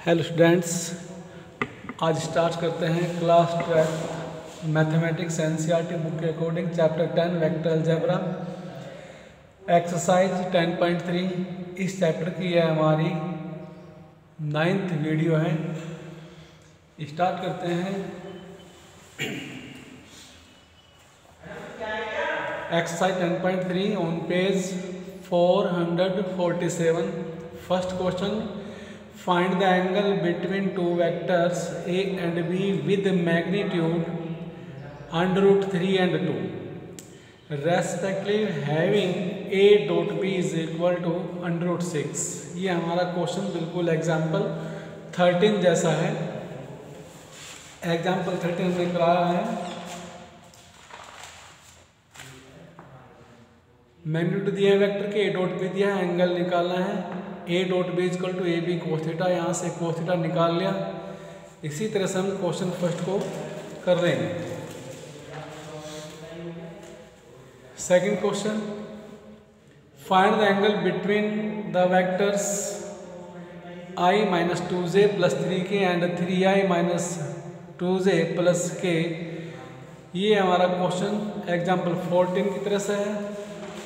Hello students, आज start करते हैं क्लास 12 मैथमेटिक्स एनसीईआरटी बुक के according chapter 10 vector algebra exercise 10.3। इस चैप्टर की यह हमारी 9th वीडियो है। स्टार्ट करते हैं। Exercise 10.3 on page 447। First question, find the angle between two vectors a and b with magnitude under root 3 and 2 respectively having a dot b is equal to under root 6। ये हमारा question बिल्कुल example 13 जैसा है। Example 13 हमने कराया है। Magnitude दिया है वेक्टर के, a डॉट b दिया है, एंगल निकालना है a dot B equal to A B cos theta. यहाँ से कोस थीटा निकाल लिया। इसी तरह से हम क्वेश्चन फर्स्ट को कर लेंगे। Second question, find the angle between the vectors i minus 2j plus 3k and 3i minus 2j plus k। ये हमारा क्वेश्चन एग्जाम्पल 14 की तरह से है।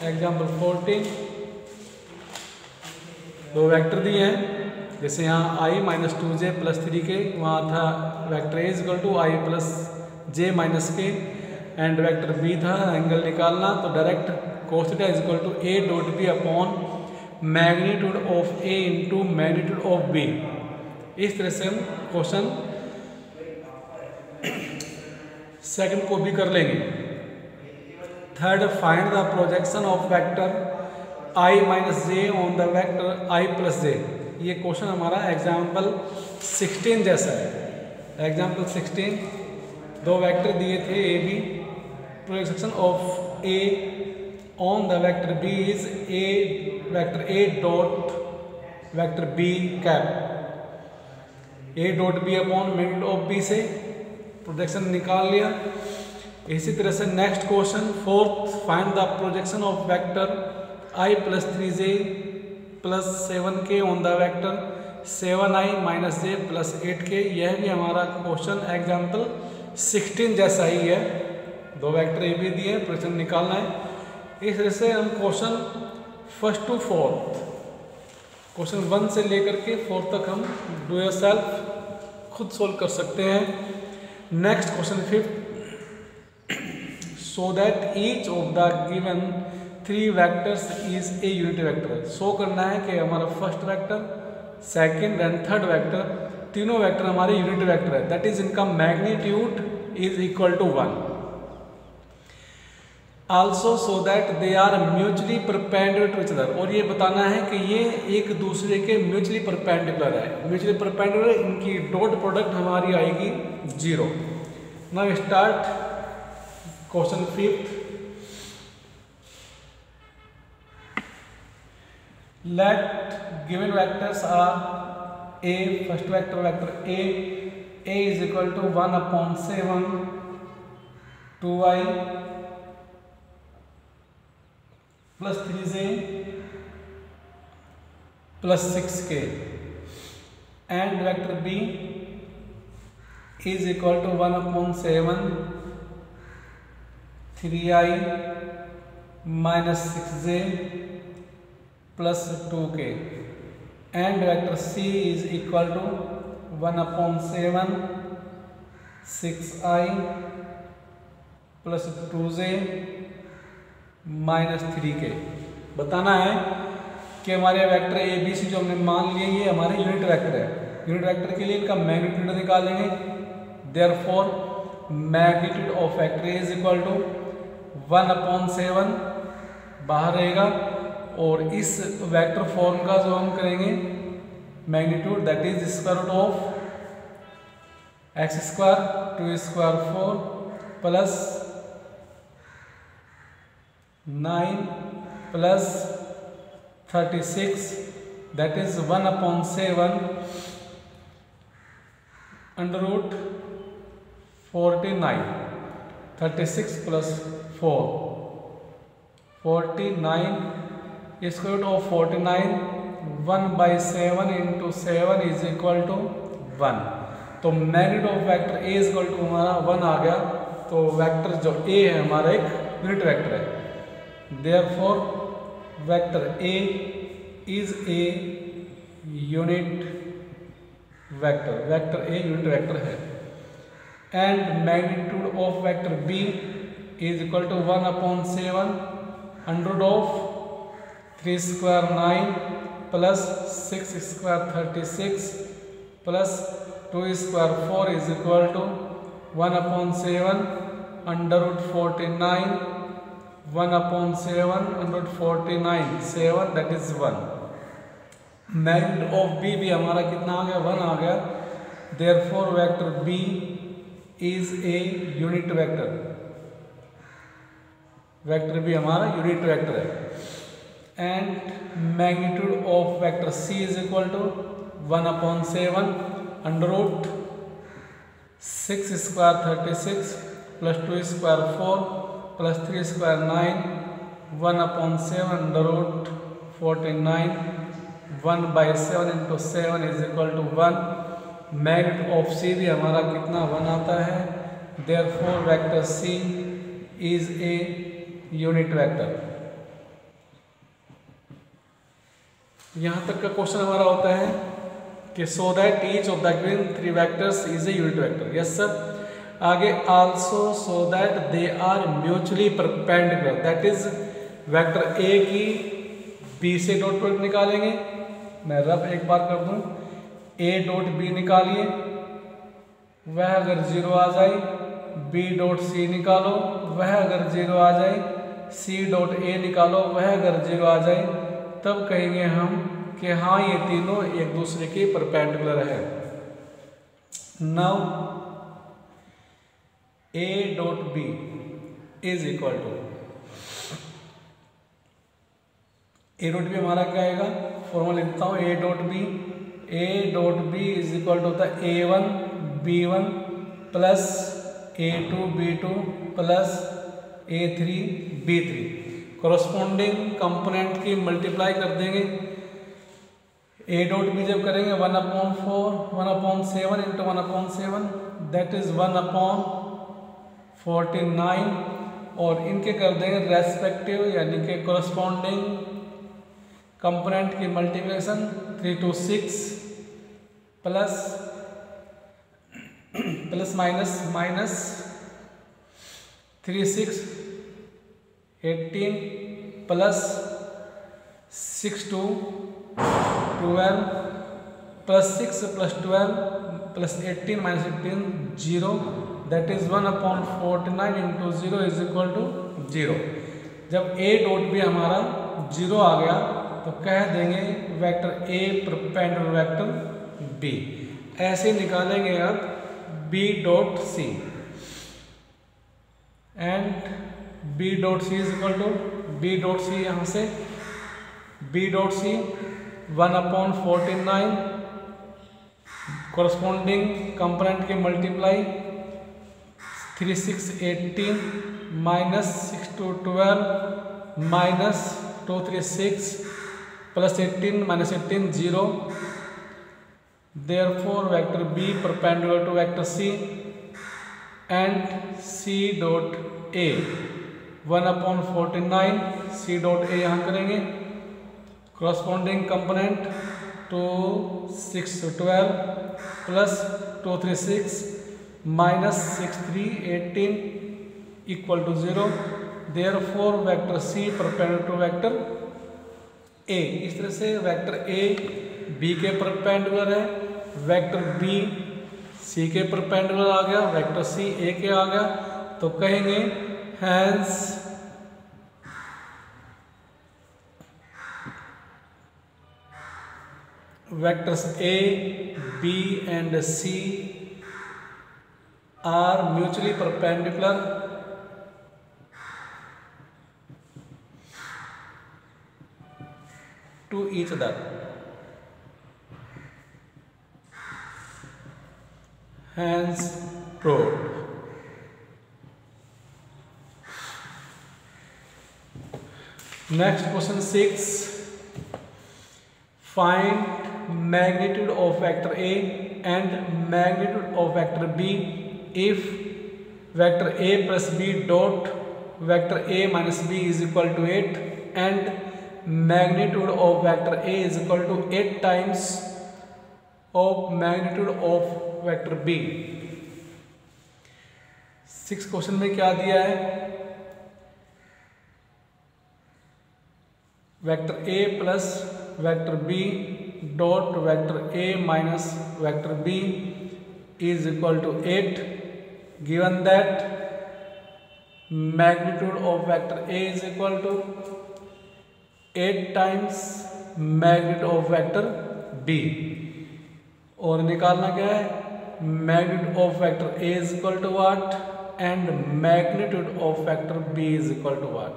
एग्जाम्पल 14, दो वेक्टर दिए हैं, जैसे यहाँ i minus 2j plus 3k, वहाँ था vector a equal to i plus j minus k and vector b था एंगल निकालना, तो direct cos theta is equal to a dot b upon magnitude of a into magnitude of b। इस तरह से हम question second को भी कर लेंगे। Third, find the projection of vector i minus j on the vector i plus j. ये question हमारा एग्जाम्पल 16 जैसा है। एग्जाम्पल 16, दो वेक्टर दिए थे A B, projection of a on the vector b is a vector a dot vector b cap. a dot b upon magnitude of b से projection निकाल लिया। इसी तरह से next question fourth, find the projection of vector i plus 3j plus 7k on the vector 7i minus j plus 8k। यह भी हमारा question example 16 जैसा ही है। दो वेक्टर ए बी दिए, प्रोजेक्शन निकालना है। इस तरह से हम question first to fourth, question 1 से लेकर के 4 तक हम डू योर सेल्फ खुद सोल्व कर सकते हैं। Next question fifth, so that each of the given 3 vectors is a unit vector. Show करना है कि हमारा first vector, second and third vector, तीनों वेक्टर हमारे यूनिट वेक्टर है। दैट इज इनका magnitude is equal to 1। Also so that they are mutually perpendicular to each other. और ये बताना है कि ये एक दूसरे के म्यूचुअली परपेंडिकुलर है। म्यूचुअली परपेंडिकुलर, इनकी डॉट प्रोडक्ट हमारी आएगी 0। Now start question fifth. Let given vectors are a, first vector vector a is equal to 1 upon 7 2i plus 3j plus 6k and vector b is equal to 1 upon 7 3i minus 6j plus 2k and vector c is equal to 1 upon 7 6i plus 2j minus 3k। बताना है कि हमारे vector A B C जो हमने मान लिए ये हमारे यूनिट वेक्टर है। यूनिट वेक्टर के लिए इनका मैग्नीट्यूड निकालेंगे। Therefore magnitude of vector A is equal to 1 upon 7 बाहर रहेगा, और इस वेक्टर फॉर्म का जो हम करेंगे magnitude, that is square root of x square 2 square 4 plus 9 plus 36, that is 1 upon 7 under root 49। 36 प्लस 4 49 square root of 49 1/7 into 7 is equal to 1। तो magnitude of vector A is equal to हमारा 1 आ गया। तो वेक्टर जो ए है हमारा एक यूनिट वेक्टर है। Therefore vector A is a unit vector. Vector a unit vector है। And magnitude of vector B is equal to 1/7 under of 3 square 9 plus 6 square 36 plus 2 square 4 is equal to 1/7 under root 49 1/7 under root 49 7 that is 1। Magnitude of b भी हमारा कितना आ गया 1 आ गया। Therefore vector B is a unit vector. Vector b हमारा unit vector है। And magnitude of vector c is equal to 1/7 under root 6 square 36 plus 2 square 4 plus 3 square 9 1/7 under root 49 1/7 into 7 is equal to 1। Magnitude of c भी हमारा कितना 1 आता है। Therefore vector c is a unit vector. यहां तक का question हमारा होता है कि so that each of the given 3 vectors is a unit vector. Yes sir. आगे also so that they are mutually perpendicular. That is vector a की b से डॉट प्रोडक्ट निकालेंगे। मैं रफ एक बार कर दूं, ए डॉट बी निकालिए, वह अगर 0 आ जाए, बी डॉट सी निकालो, वह अगर 0 आ जाए, सी डॉट ए निकालो, वह अगर 0 आ जाए, तब कहेंगे हम कि हाँ ये तीनों एक दूसरे के परपेंडिकुलर है। Now A dot B is equal to, A dot B हमारा क्या आएगा, फॉर्मूला लिखता हूं, A dot B is equal to होता है A1 B1 plus A2 B2 plus A3 B3। Corresponding component की मल्टीप्लाई कर देंगे। ए डॉट बी जब करेंगे 1/4 1/7 इंटू 1/7 दैट इज 1/49 और इनके कर देंगे रेस्पेक्टिव यानी कि कॉरस्पॉन्डिंग कंपोनेंट की multiplication 3 to 6 plus minus 3 6 18 plus 6 to 12 plus 6 plus 12 plus 18 minus 18 0 that is 1/49 into 0 is equal to 0। जब ए डॉट बी हमारा 0 आ गया तो कह देंगे vector a perpendicular vector b. ऐसे निकालेंगे अब b dot c and b dot c is equal to b dot c, यहाँ से b dot c 1/49 corresponding component के multiply 3 6 18 minus 6 to 12 minus 2 3 6 plus 18 minus 18 0। Therefore vector b perpendicular to vector c and c dot a 1/49 c dot a यहाँ करेंगे corresponding component 2 6 12 plus 2 3 6 minus 6 3 18 equal to 0। Therefore vector C perpendicular to vector A. इस तरह से vector A B के perpendicular है, vector B C के perpendicular आ गया, vector C ए के आ गया। तो कहेंगे hence vectors A, B and C are mutually perpendicular to each other. Hence proved. Next question 6. Find magnitude of vector A and magnitude of vector B if vector A plus B dot vector A minus B is equal to 8 and magnitude of vector A is equal to 8 times of magnitude of vector B. 6 question में क्या दिया है, vector A plus vector B dot vector A minus vector B is equal to 8 given that magnitude of vector A is equal to 8 times magnitude of vector b. और निकालना क्या है, magnitude of vector A is equal to what and magnitude of vector B is equal to what.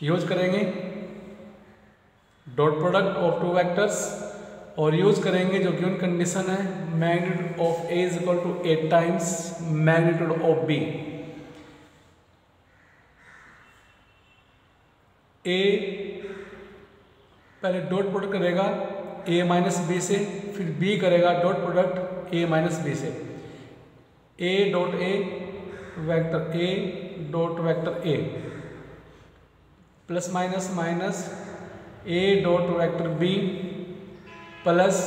Use करेंगे dot product of two vectors और use करेंगे जो given condition है, magnitude of a is equal to 8 times magnitude of b. A पहले dot product करेगा ए minus b से, फिर b करेगा dot product a minus b से। A dot a vector a dot vector A plus minus minus a dot vector b plus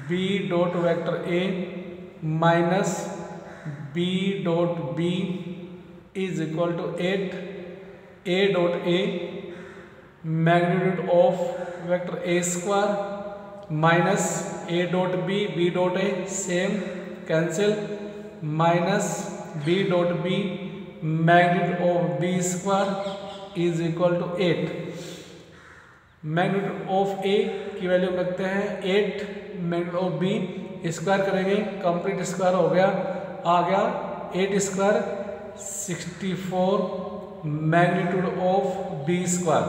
B dot vector A minus b dot B is equal to 8 a dot a magnitude of vector a square minus a dot b b dot a same cancel minus b dot b magnitude of B square is equal to 8। Magnitude of ए की value रखते हैं 8, magnitude of B square करेंगे, complete square हो गया, आ गया 8 square 64 magnitude of B square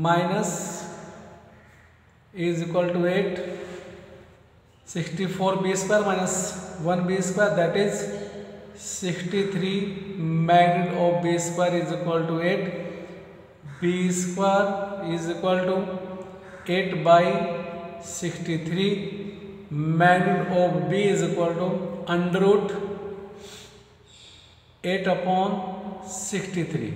minus is equal to 8 64 B square minus 1 B square that is 63 magnitude of B square is equal to 8। B square is equal to 8 by 63 magnitude of B is equal to under root 8 upon 63।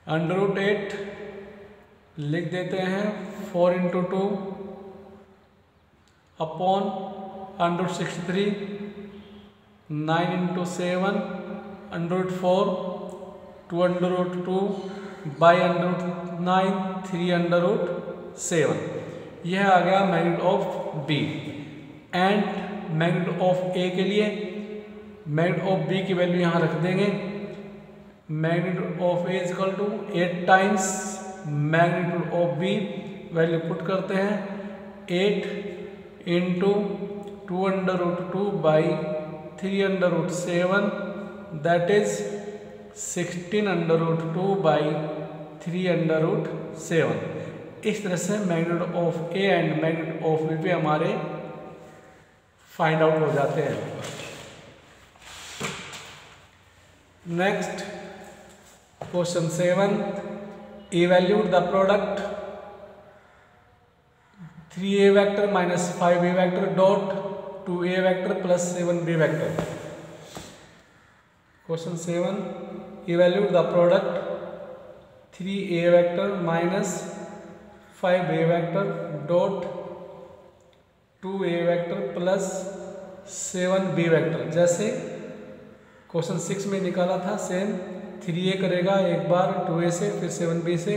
Under root 8 लिख देते हैं 4 into 2 upon under root 63 9 into 7 under root 4 2 under root 2 by under root 9 3 under root 7। यह आ गया magnitude of b. And magnitude of a के लिए magnitude of b की value यहाँ रख देंगे, magnitude of a is equal to 8 times magnitude of b, value put करते हैं 8 into 2 under root 2 by 3 under root 7 that is 16 under root 2 by 3 under root 7। इस तरह से magnitude of a and magnitude of b पे हमारे find out हो जाते हैं। Next question 7, evaluate the product 3a vector minus 5b vector dot 2a vector plus 7b vector. Question 7, evaluate the product 3a vector minus 5a vector dot 2a vector plus 7b vector. जैसे question 6 में निकाला था same, 3a करेगा एक बार 2a से, फिर 7b से,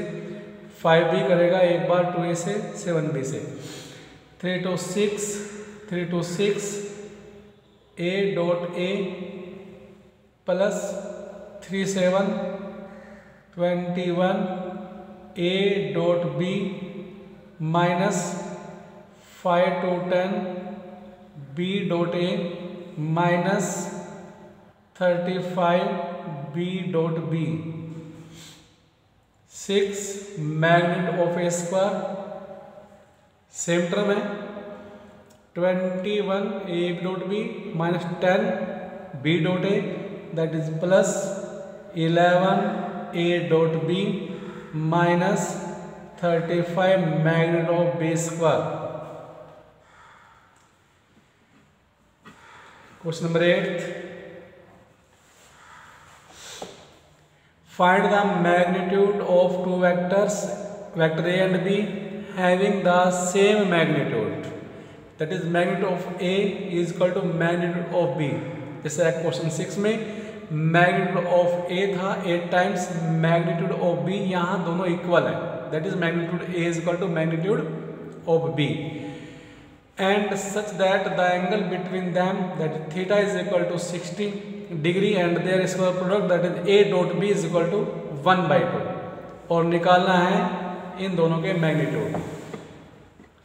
5b करेगा एक बार 2a से 7b से। 3 to 6 a dot a plus 3 7 21 a dot b minus 5 to 10 b dot a minus 35 b dot b। 6 magnitude of A square same term है 21 A dot B minus 10 B dot A that is plus 11 a dot B minus 35 magnitude of B square. Question number 8, find the magnitude of two vectors, vector a and b, having the same magnitude, that is magnitude of a is equal to magnitude of b। जैसे question 6 में magnitude of a था 8 times magnitude of b, यहाँ दोनों equal है, that is magnitude a is equal to magnitude of b, and such that the angle between them, that theta is equal to 60 degree and their square product, that is a dot b is equal to 1/2, और निकालना है इन दोनों के magnitude.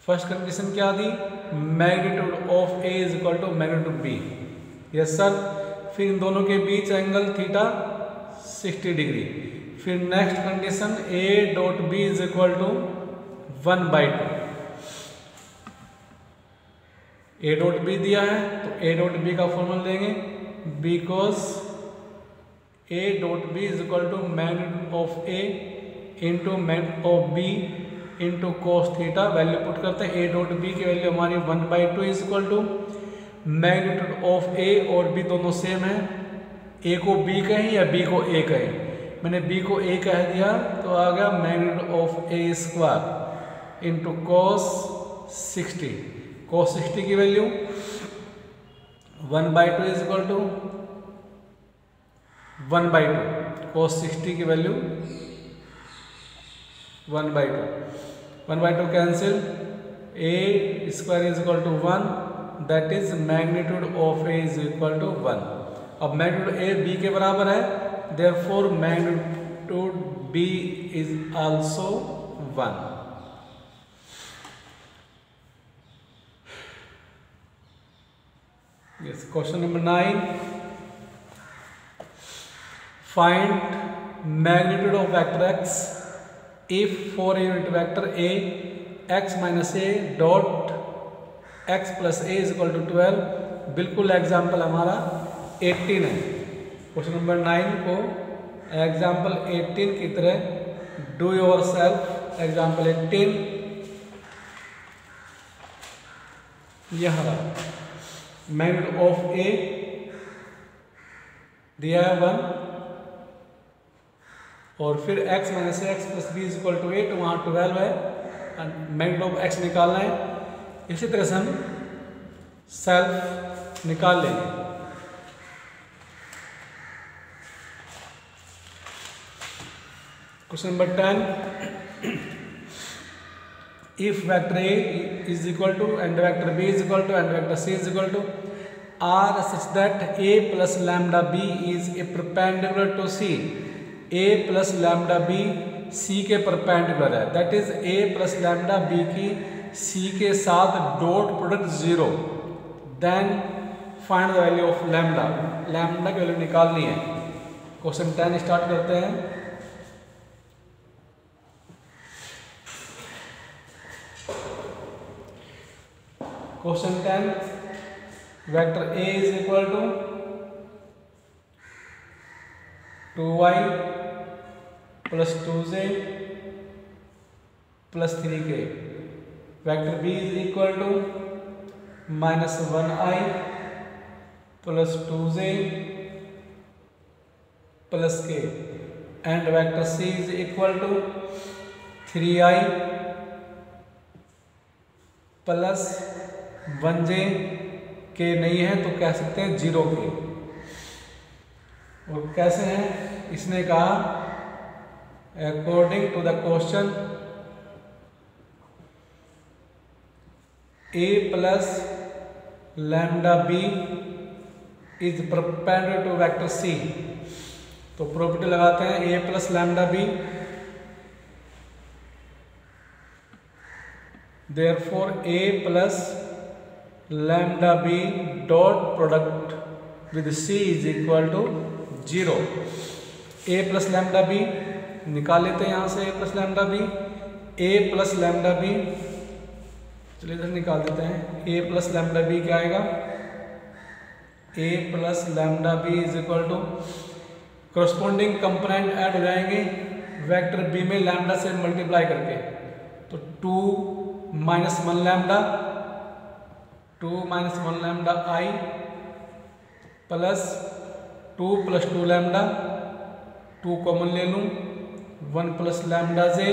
First condition क्या दी, magnitude of a is equal to magnitude b, yes sir. फिर इन दोनों के बीच एंगल थीटा 60 डिग्री। फिर next condition a dot b is equal to 1/2, a dot b दिया है तो a डॉट b का फॉर्मूला लेंगे, because a dot b is equal to magnitude of a into magnitude of b into cos theta। Value put करते हैं, a dot b की value हमारी 1/2 is equal to magnitude of a और b दोनों same है, a को b कहें या b को a कहें, मैंने b को a कह दिया तो आ गया magnitude of a square into cos 60। cos 60 की value 1/2 is equal to 1/2, cos 60 की value 1/2 cancel, a square is equal to 1, that is magnitude of a is equal to 1। अब मैग्नीट्यूड a b के बराबर है, therefore magnitude b is also 1। Yes, question number 9, find magnitude of vector x if for a unit vector a x minus a dot x plus a is equal to 12। बिल्कुल example हमारा 18 है। Question number 9 को example 18 की तरह do your self. Example 18 यह रहा, magnitude of a दिया है 1 और फिर x minus x plus B is equal to 8, वहाँ 12 है, मैग्नीट्यूड ऑफ x निकालना है। इसी तरह से हम सेल्फ निकाल लेंगे। Question number 10, if vector a is equal to and vector b is equal to and vector c is equal to are such that a plus lambda b is a perpendicular to c, a plus lambda b c के perpendicular है, that is a plus lambda b की c के साथ dot product 0, then find the value of lambda. Lambda की value निकालनी है। Question 10 start करते हैं। Question 10, vector a is equal to 2y plus 2z plus 3k, vector b is equal to minus 1i plus 2z plus k, and vector c is equal to 3i plus 1j, के नहीं है तो कह सकते हैं 0 के। और कैसे हैं, इसने कहा according to the question a plus lambda b is perpendicular to vector c, तो प्रॉपर्टी लगाते हैं a plus lambda b, therefore a plus lambda b dot product with c is equal to 0। a plus lambda b निकाल लेते हैं यहाँ से, a plus lambda b, a plus lambda b, चलिए इधर निकाल देते हैं, a प्लस लैम्डा b क्या आएगा a plus lambda b is equal to, corresponding component add हो जाएंगे वेक्टर बी में लैम्डा से मल्टीप्लाई करके, तो 2 minus 1 lambda, 2 minus 1 lambda i plus 2 plus 2 lambda, 2 common ले लूँ, 1 plus lambda j,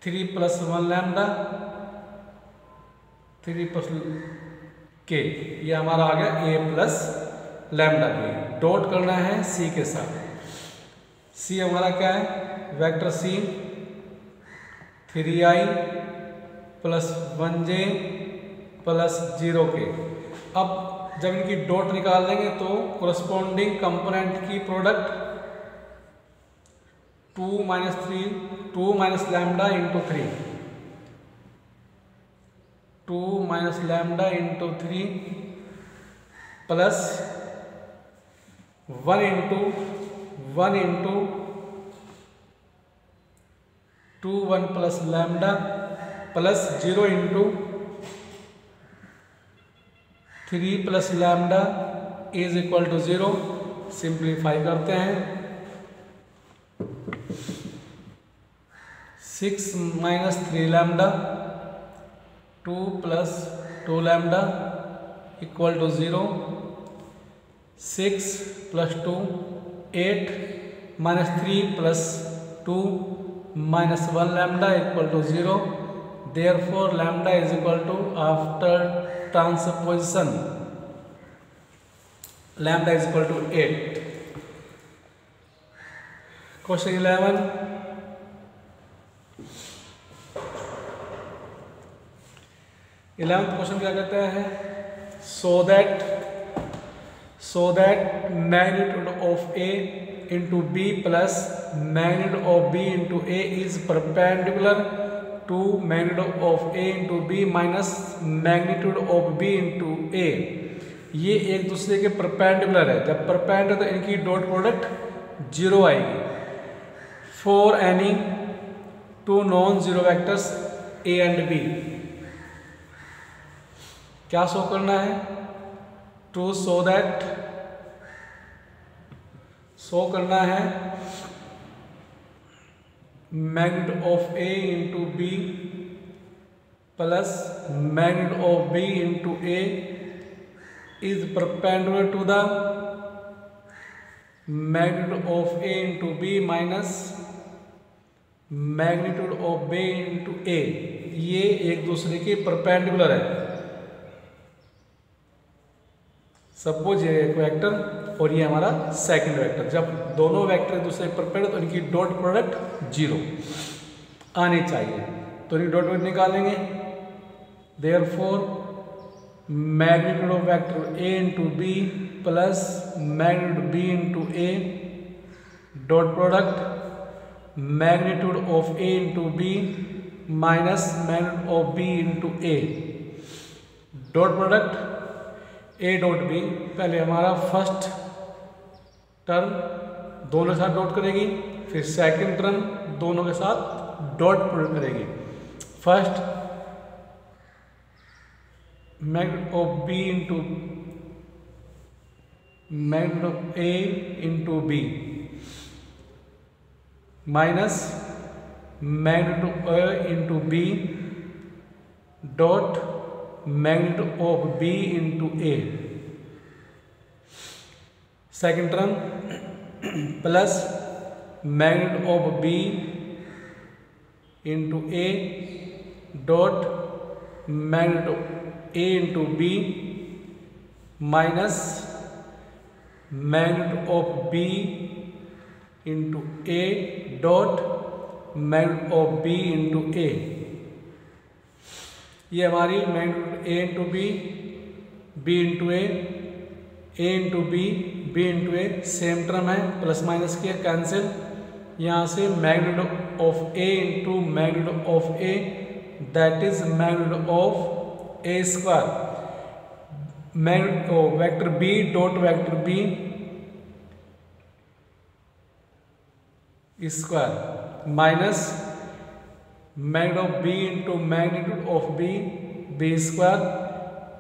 3 plus 1 lambda, 3 plus k, ये हमारा आ गया a plus lambda b. Dot करना है सी के साथ। सी हमारा क्या है, vector C 3i plus 1j plus 0k। अब जब इनकी डॉट निकाल देंगे तो कोरस्पॉन्डिंग कंपोनेंट की product 2 minus lambda into 3, 2 minus lambda into 3 plus 1 into 2 1 plus lambda plus 0 into 3 plus lambda is equal to 0। Simplify करते हैं, 6 minus 3 lambda, 2 plus 2 lambda equal to 0, 6 plus 2 8 minus 3 plus 2 minus 1 lambda equal to 0। Therefore lambda is equal to, after transposition, lambda is equal to 8। Question 11, question क्या कहते हैं, so that magnitude of A into B plus magnitude of B into A is perpendicular to magnitude of A into B minus magnitude of B into A। ये एक दूसरे के perpendicular है। जब perpendicular तो इनकी डॉट प्रोडक्ट 0 आएगी। For any 2 non zero vectors A and B, क्या शो करना है, टू शो करना है magnitude of A into B plus magnitude of B into A is perpendicular to the magnitude of A into B minus magnitude of B into A। ये एक दूसरे के perpendicular है। सपोज ये एक वेक्टर और ये हमारा सेकंड वेक्टर, जब दोनों वेक्टर एक दूसरे पर परपेंडिकुलर तो इनकी डॉट प्रोडक्ट 0 आनी चाहिए, तो इनकी डॉट प्रोडक्ट निकालेंगे। Therefore magnitude of vector A into B plus magnitude B into A, dot product magnitude of A into B minus magnitude of B into A, dot product A dot B। पहले हमारा first term दोनों के साथ dot करेगी, फिर second term दोनों के साथ डॉट प्रोडक्ट करेगी। First magnitude of B into magnitude of A into B minus magnitude of A into B dot magnitude of B into A, second term plus magnitude of B into A dot magnitude A into B minus magnitude of B into A dot magnitude of B into A। ये हमारी magnitude A into B, B into A into B, B into A same term है, plus minus किया cancel. यहाँ से magnitude of A into magnitude of A that is magnitude of A square, magnitude vector B dot vector B square minus magnitude of B into magnitude of B, B square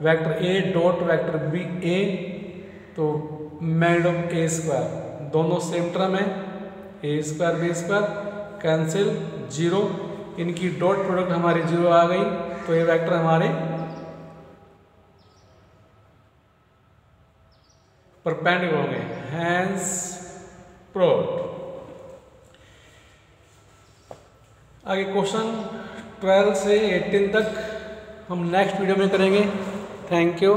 vector a dot vector b a, तो magnitude of A square, दोनों same term है, a square b square cancel 0, इनकी dot product हमारी 0 आ गई, तो ये vector हमारे perpendicular हो गए, हैंस प्रूव्ड। आगे क्वेश्चन 12 से 18 तक हम नेक्स्ट वीडियो में करेंगे। Thank you.